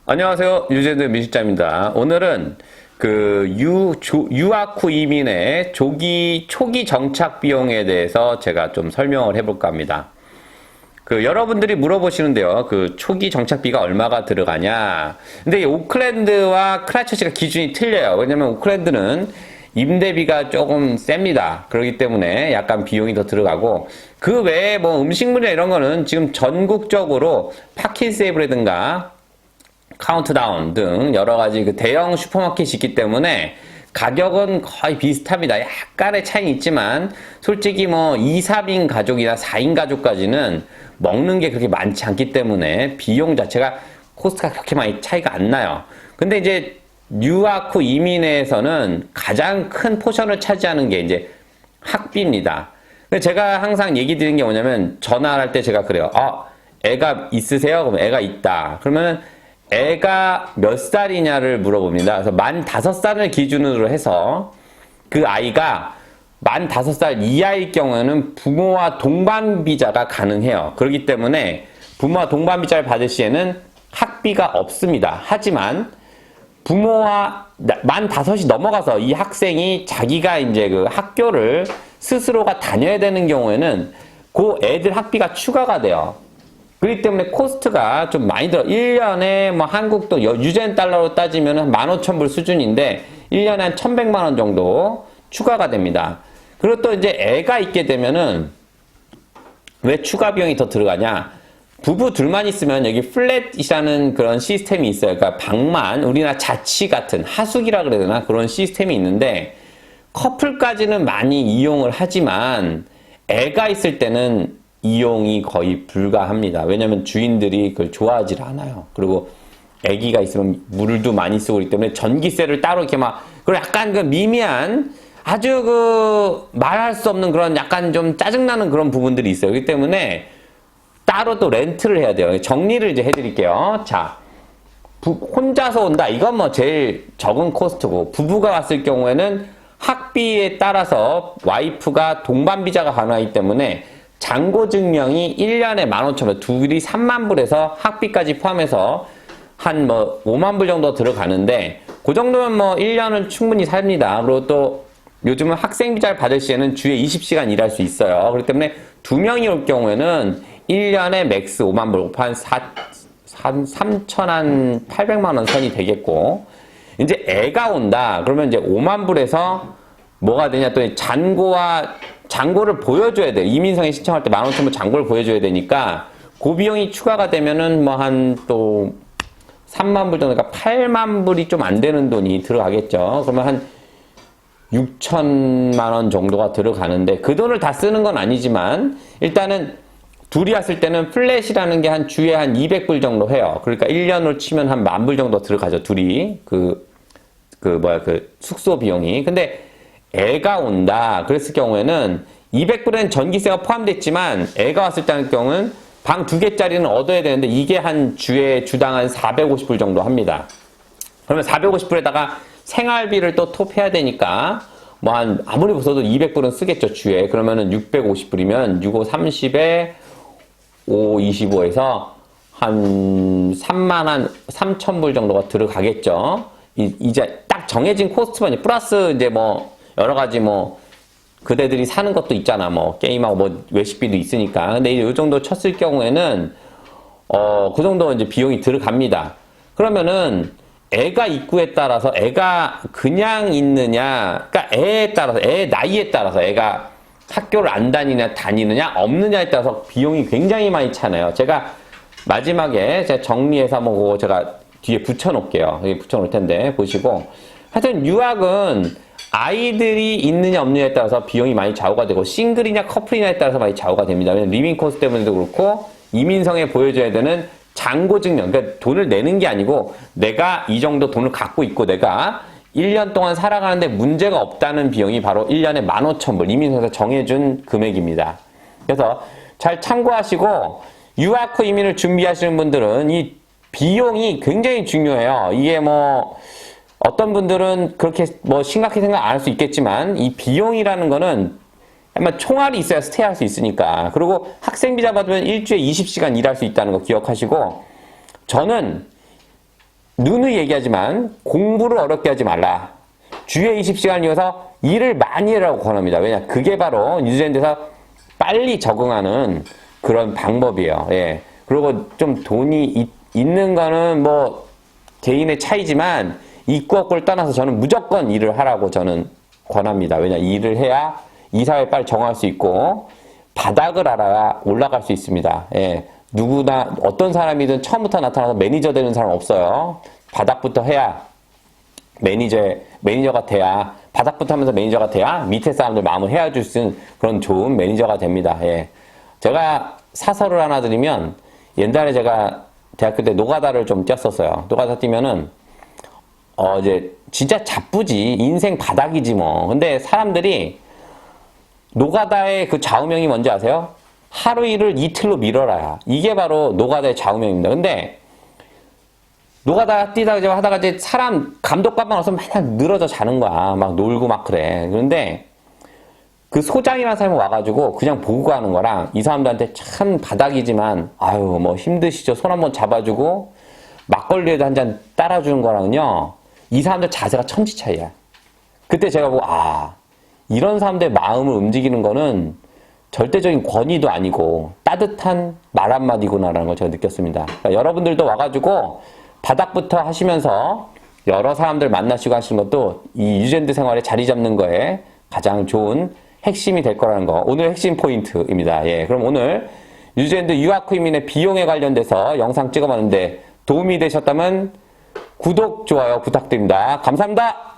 안녕하세요. 유재드 민실장입니다. 오늘은 유학 후 이민의 초기 정착 비용에 대해서 제가 좀 설명을 해볼까 합니다. 여러분들이 물어보시는데요. 초기 정착비가 얼마가 들어가냐. 근데 이 오클랜드와 크라이처치가 기준이 틀려요. 왜냐면 오클랜드는 임대비가 조금 셉니다. 그렇기 때문에 약간 비용이 더 들어가고, 그 외에 뭐 음식물이나 이런 거는 지금 전국적으로 파킨세이브라든가 카운트다운 등 여러 가지 대형 슈퍼마켓이 있기 때문에 가격은 거의 비슷합니다. 약간의 차이는 있지만 솔직히 뭐 2, 3인 가족이나 4인 가족까지는 먹는 게 그렇게 많지 않기 때문에 비용 자체가 코스트가 그렇게 많이 차이가 안 나요. 근데 이제 유학 후 이민에서는 가장 큰 포션을 차지하는 게 이제 학비입니다. 제가 항상 얘기 드리는 게 뭐냐면, 전화를 할 때 제가 그래요. 애가 있으세요? 그럼 애가 있다. 그러면은 애가 몇 살이냐를 물어봅니다. 그래서 만 5살을 기준으로 해서 그 아이가 만 5살 이하일 경우에는 부모와 동반비자가 가능해요. 그렇기 때문에 부모와 동반비자를 받을 시에는 학비가 없습니다. 하지만 부모와 만 5이 넘어가서 이 학생이 자기가 이제 그 학교를 스스로가 다녀야 되는 경우에는 그 애들 학비가 추가가 돼요. 그렇기 때문에 코스트가 좀 많이 들어. 1년에 뭐 한국도 유젠 달러로 따지면 한 15,000불 수준인데 1년에 한 1,100만 원 정도 추가가 됩니다. 그리고 또 이제 애가 있게 되면은 왜 추가 비용이 더 들어가냐? 부부 둘만 있으면 여기 플랫이라는 그런 시스템이 있어요. 그러니까 방만, 우리나라 자취 같은 하숙이라 그래야 되나? 그런 시스템이 있는데, 커플까지는 많이 이용을 하지만 애가 있을 때는 이용이 거의 불가합니다. 왜냐면 주인들이 그걸 좋아하지 않아요. 그리고 아기가 있으면 물도 많이 쓰고 그렇기 때문에 전기세를 따로 이렇게 그리고 약간 미미한 아주 말할 수 없는 그런 약간 좀 짜증나는 그런 부분들이 있어요. 그렇기 때문에 따로 또 렌트를 해야 돼요. 정리를 이제 해드릴게요. 자, 혼자서 온다. 이건 뭐 제일 적은 코스트고, 부부가 왔을 경우에는 학비에 따라서 와이프가 동반비자가 가능하기 때문에 잔고증명이 1년에 15,000불, 둘이 3만 불에서 학비까지 포함해서 한 5만 불 정도 들어가는데, 그 정도면 1년을 충분히 삽니다. 그리고 또 요즘은 학생비자를 받을 시에는 주에 20시간 일할 수 있어요. 그렇기 때문에 2명이 올 경우에는 1년에 맥스 5만 불, 한 3,800만 원 선이 되겠고, 이제 애가 온다. 그러면 이제 5만 불에서 뭐가 되냐, 또 잔고를 보여줘야 돼. 이민성에 신청할 때 15,000불 잔고를 보여줘야 되니까, 그 비용이 추가가 되면은 한 또 3만 불 정도, 그러니까 8만 불이 좀 안 되는 돈이 들어가겠죠. 그러면 한 6천만 원 정도가 들어가는데, 그 돈을 다 쓰는 건 아니지만 일단은 둘이 왔을 때는 플랫이라는 게 한 주에 한 200불 정도 해요. 그러니까 1년으로 치면 한 10,000불 정도 들어가죠. 둘이 숙소 비용이. 근데 애가 온다 그랬을 경우에는 200불에는 전기세가 포함됐지만, 애가 왔을 때는 경우는 방 2개짜리는 얻어야 되는데 이게 한 주당 한 450불 정도 합니다. 그러면 450불에다가 생활비를 또 톱해야 되니까 아무리 벗어도 200불은 쓰겠죠, 주에. 그러면은 650불이면 6, 5, 30에 5, 25에서 한 3,000불 정도가 들어가겠죠. 이제 딱 정해진 코스트만, 플러스 이제 여러 가지 그대들이 사는 것도 있잖아. 게임하고 외식비도 있으니까. 근데 이 정도 쳤을 경우에는, 그 정도 이제 비용이 들어갑니다. 그러면은, 애가 입구에 따라서 애가 그냥 있느냐, 그러니까 애에 따라서, 애 나이에 따라서 애가 학교를 안 다니느냐 없느냐에 따라서 비용이 굉장히 많이 차네요. 제가 마지막에 제가 정리해서 그거 제가 뒤에 붙여놓을게요. 여기 붙여놓을 텐데 보시고, 하여튼 유학은 아이들이 있느냐 없느냐에 따라서 비용이 많이 좌우가 되고, 싱글이냐 커플이냐에 따라서 많이 좌우가 됩니다. 왜냐면 리빙 코스트 때문에도 그렇고, 이민성에 보여줘야 되는 잔고증명, 그러니까 돈을 내는 게 아니고 내가 이 정도 돈을 갖고 있고 내가 1년 동안 살아가는데 문제가 없다는 비용이 바로 1년에 15,000불, 이민성에서 정해준 금액입니다. 그래서 잘 참고하시고, 유학 후 이민을 준비하시는 분들은 이 비용이 굉장히 중요해요. 이게 어떤 분들은 그렇게 심각하게 생각 안 할 수 있겠지만, 이 비용이라는 거는 아마 총알이 있어야 스테이할 수 있으니까. 그리고 학생비자 받으면 일주일에 20시간 일할 수 있다는 거 기억하시고, 저는 누누이 얘기하지만 공부를 어렵게 하지 말라. 주에 20시간 이어서 일을 많이 해라고 권합니다. 왜냐? 그게 바로 뉴질랜드에서 빨리 적응하는 그런 방법이에요. 예. 그리고 좀 돈이 있는 거는 뭐 개인의 차이지만 있고 없고를 떠나서 저는 무조건 일을 하라고 저는 권합니다. 왜냐? 일을 해야 이 사회에 빨리 적응할 수 있고 바닥을 알아야 올라갈 수 있습니다. 예. 누구나 어떤 사람이든 처음부터 나타나서 매니저 되는 사람 없어요. 바닥부터 해야 매니저가 돼야 바닥부터 하면서 매니저가 돼야 밑에 사람들 마음을 헤아줄 수 있는 그런 좋은 매니저가 됩니다. 예. 제가 사설을 하나 드리면 옛날에 제가 대학교 때 노가다를 좀 뛰었었어요. 노가다 뛰면은 이제 진짜 자쁘지 인생 바닥이지 뭐. 근데 사람들이 노가다의 그 좌우명이 뭔지 아세요? 하루 일을 이틀로 미뤄라. 이게 바로 노가다의 좌우명입니다. 근데 노가다 뛰다가 하다가 이제 사람 감독관만 없으면 맨날 늘어져 자는 거야. 막 놀고 막 그래. 그런데 그 소장이라는 사람이 와가지고 그냥 보고 가는 거랑 이 사람들한테 참 바닥이지만 아유 뭐 힘드시죠. 손 한번 잡아주고 막걸리에도 한 잔 따라주는 거랑은요. 이 사람들 자세가 천지 차이야. 그때 제가 보고 이런 사람들의 마음을 움직이는 거는 절대적인 권위도 아니고 따뜻한 말 한마디구나라는 걸 제가 느꼈습니다. 그러니까 여러분들도 와가지고 바닥부터 하시면서 여러 사람들 만나시고 하시는 것도 이 뉴질랜드 생활에 자리 잡는 거에 가장 좋은 핵심이 될 거라는 거. 오늘 핵심 포인트입니다. 예, 그럼 오늘 뉴질랜드 유학 후移민의 비용에 관련돼서 영상 찍어봤는데 도움이 되셨다면 구독, 좋아요 부탁드립니다. 감사합니다.